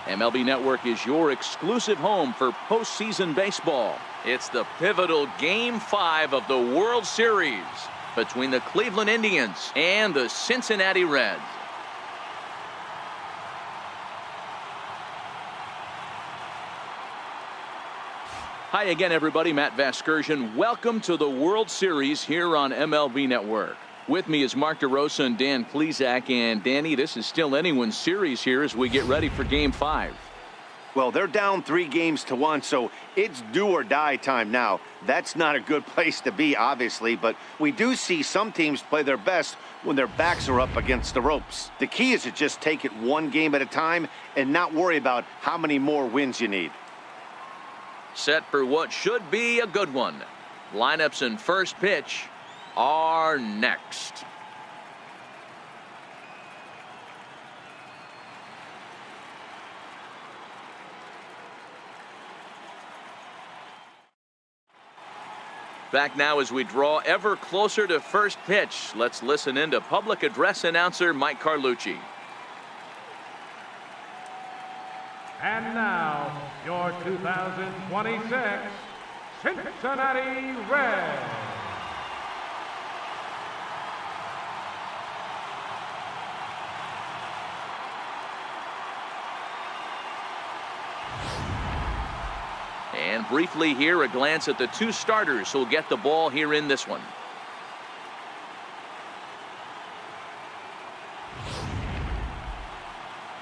MLB Network is your exclusive home for postseason baseball. It's the pivotal Game 5 of the World Series between the Cleveland Indians and the Cincinnati Reds. Hi again, everybody. Matt Vasgersian. Welcome to the World Series here on MLB Network. With me is Mark DeRosa and Dan Plesac. And Danny, this is still anyone's series here as we get ready for Game 5. Well, they're down 3-1, so it's do or die time now. That's not a good place to be, obviously, but we do see some teams play their best when their backs are up against the ropes. The key is to just take it one game at a time and not worry about how many more wins you need. Set for what should be a good one. Lineups and first pitch are next. Back now as we draw ever closer to first pitch. Let's listen in to public address announcer Mike Carlucci. And now, your 2026 Cincinnati Reds. And briefly here, a glance at the two starters who'll get the ball here in this one.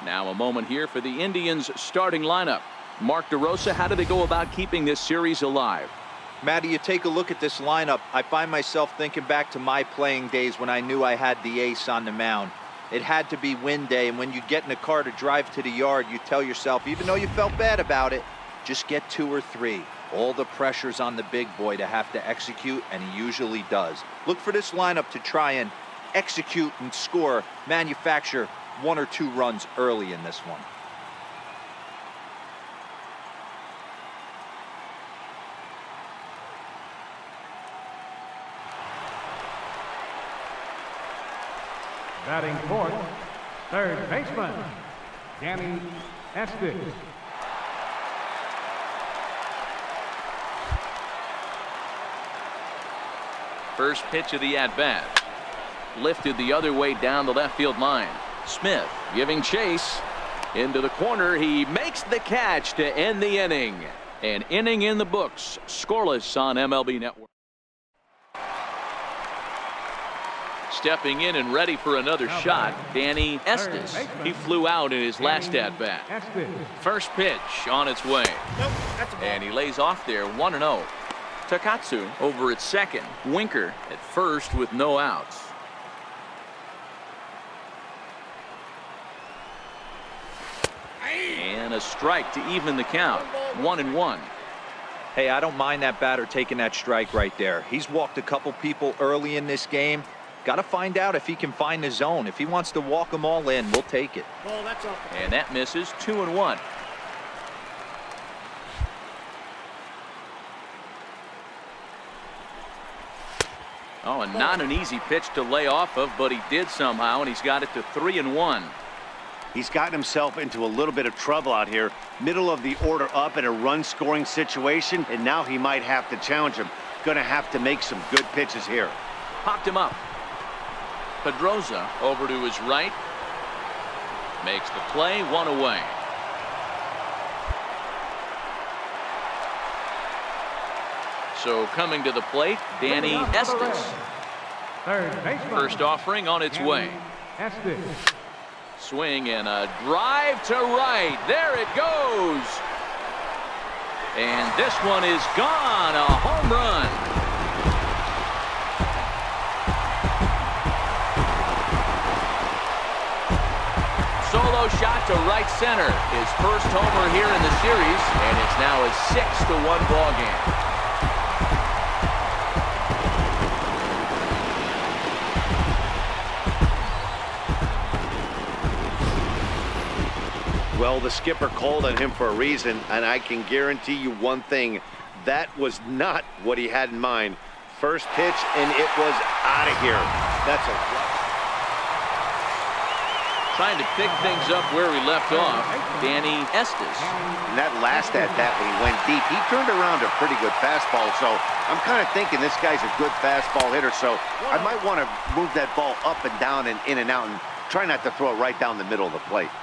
Now a moment here for the Indians starting lineup. Mark DeRosa, how do they go about keeping this series alive? Matty, you take a look at this lineup. I find myself thinking back to my playing days when I knew I had the ace on the mound. It had to be win day, and when you get in a car to drive to the yard, you tell yourself, even though you felt bad about it, just get 2 or 3. All the pressure's on the big boy to have to execute, and he usually does. Look for this lineup to try and execute and score, manufacture 1 or 2 runs early in this one. Batting fourth, third baseman, Danny Estes. First pitch of the at-bat. Lifted the other way down the left field line. Smith giving chase. Into the corner. He makes the catch to end the inning. An inning in the books. Scoreless on MLB Network. Stepping in and ready for another shot, Danny Estes. He flew out in his last at-bat. First pitch on its way. And he lays off there 1-0. Takatsu over at second. Winker at first with no outs. And a strike to even the count. 1-1. Hey, I don't mind that batter taking that strike right there. He's walked a couple people early in this game. Got to find out if he can find the zone. If he wants to walk them all in, we'll take it. And that misses. 2-1. Oh, and not an easy pitch to lay off of, but he did somehow, and he's got it to 3-1. He's gotten himself into a little bit of trouble out here. Middle of the order up in a run-scoring situation, and now he might have to challenge him. Going to have to make some good pitches here. Popped him up. Pedroza over to his right. Makes the play, 1 away. So coming to the plate, Danny Estes. First offering on its way. Swing and a drive to right. There it goes. And this one is gone. A home run. Solo shot to right center. His first homer here in the series, and it's now a 6-1 ball game. Well, the skipper called on him for a reason, and I can guarantee you one thing. That was not what he had in mind. First pitch, and it was out of here. That's a... Trying to pick things up where we left off, Danny Estes. And that last at-bat when he went deep, he turned around a pretty good fastball. So I'm kind of thinking this guy's a good fastball hitter. So I might want to move that ball up and down and in and out and try not to throw it right down the middle of the plate.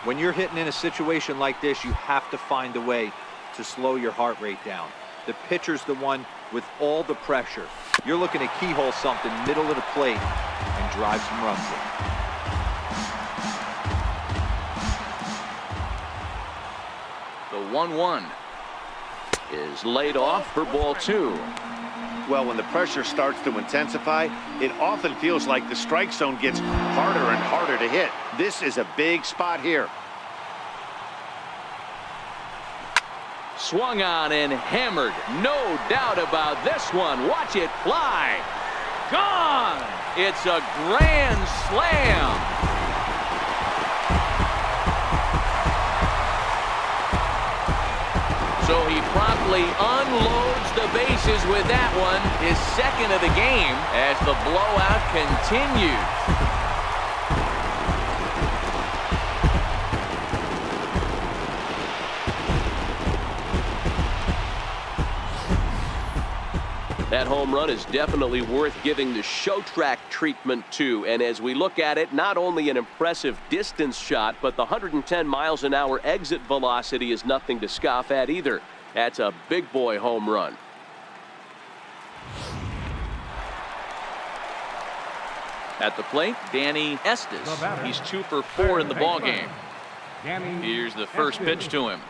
When you're hitting in a situation like this, you have to find a way to slow your heart rate down. The pitcher's the one with all the pressure. You're looking to keyhole something middle of the plate and drive some runs in. The 1-1 is laid off for ball 2. Well, when the pressure starts to intensify, it often feels like the strike zone gets harder and harder to hit. This is a big spot here. Swung on and hammered. No doubt about this one. Watch it fly. Gone! It's a grand slam. So he promptly unloads the bases with that one, his second of the game, as the blowout continues. That home run is definitely worth giving the show track treatment to. And as we look at it, not only an impressive distance shot, but the 110 miles an hour exit velocity is nothing to scoff at either. That's a big boy home run. At the plate, Danny Estes. He's 2 for 4 in the ballgame. Here's the first pitch to him.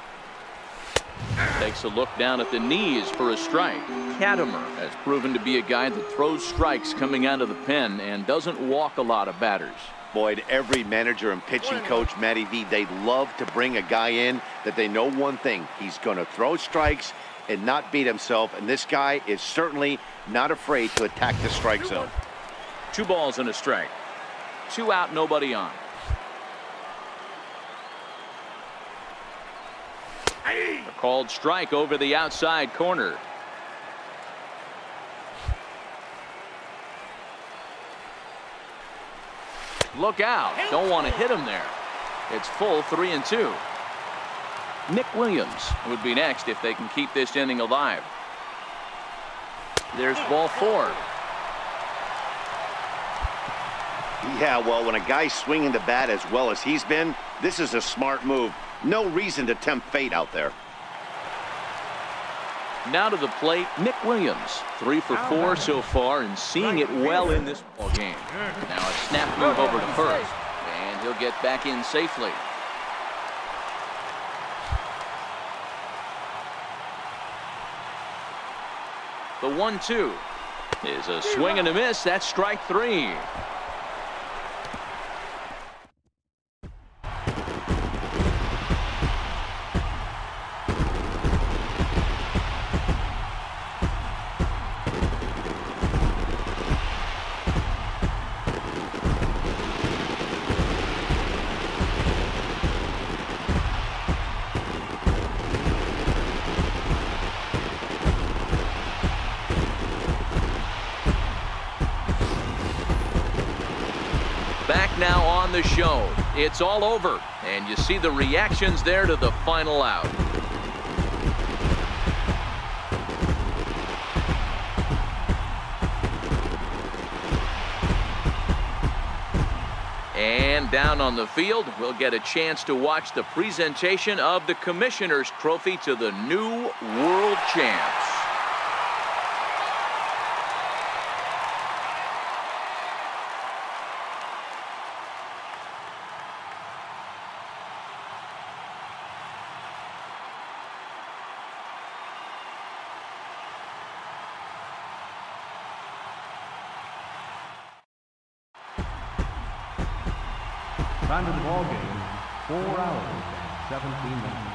Takes a look down at the knees for a strike. Katimer has proven to be a guy that throws strikes coming out of the pen and doesn't walk a lot of batters. Boyd, every manager and pitching coach, Matty V, they love to bring a guy in that they know one thing. He's going to throw strikes and not beat himself, and this guy is certainly not afraid to attack the strike zone. 2 balls and a strike. 2 out, nobody on. A called strike over the outside corner. Look out. Don't want to hit him there. It's full 3-2. Nick Williams would be next if they can keep this inning alive. There's ball 4. Yeah, well, when a guy's swinging the bat as well as he's been, this is a smart move. No reason to tempt fate out there. Now to the plate, Nick Williams. 3 for 4 so far and seeing it well in this ball game. Now a snap move over to first, and he'll get back in safely. The 1-2 is a swing and a miss. That's strike 3. Back now on the show. It's all over, and you see the reactions there to the final out. And down on the field, we'll get a chance to watch the presentation of the Commissioner's Trophy to the new world champs. Time of the ball game, 4 hours and 17 minutes.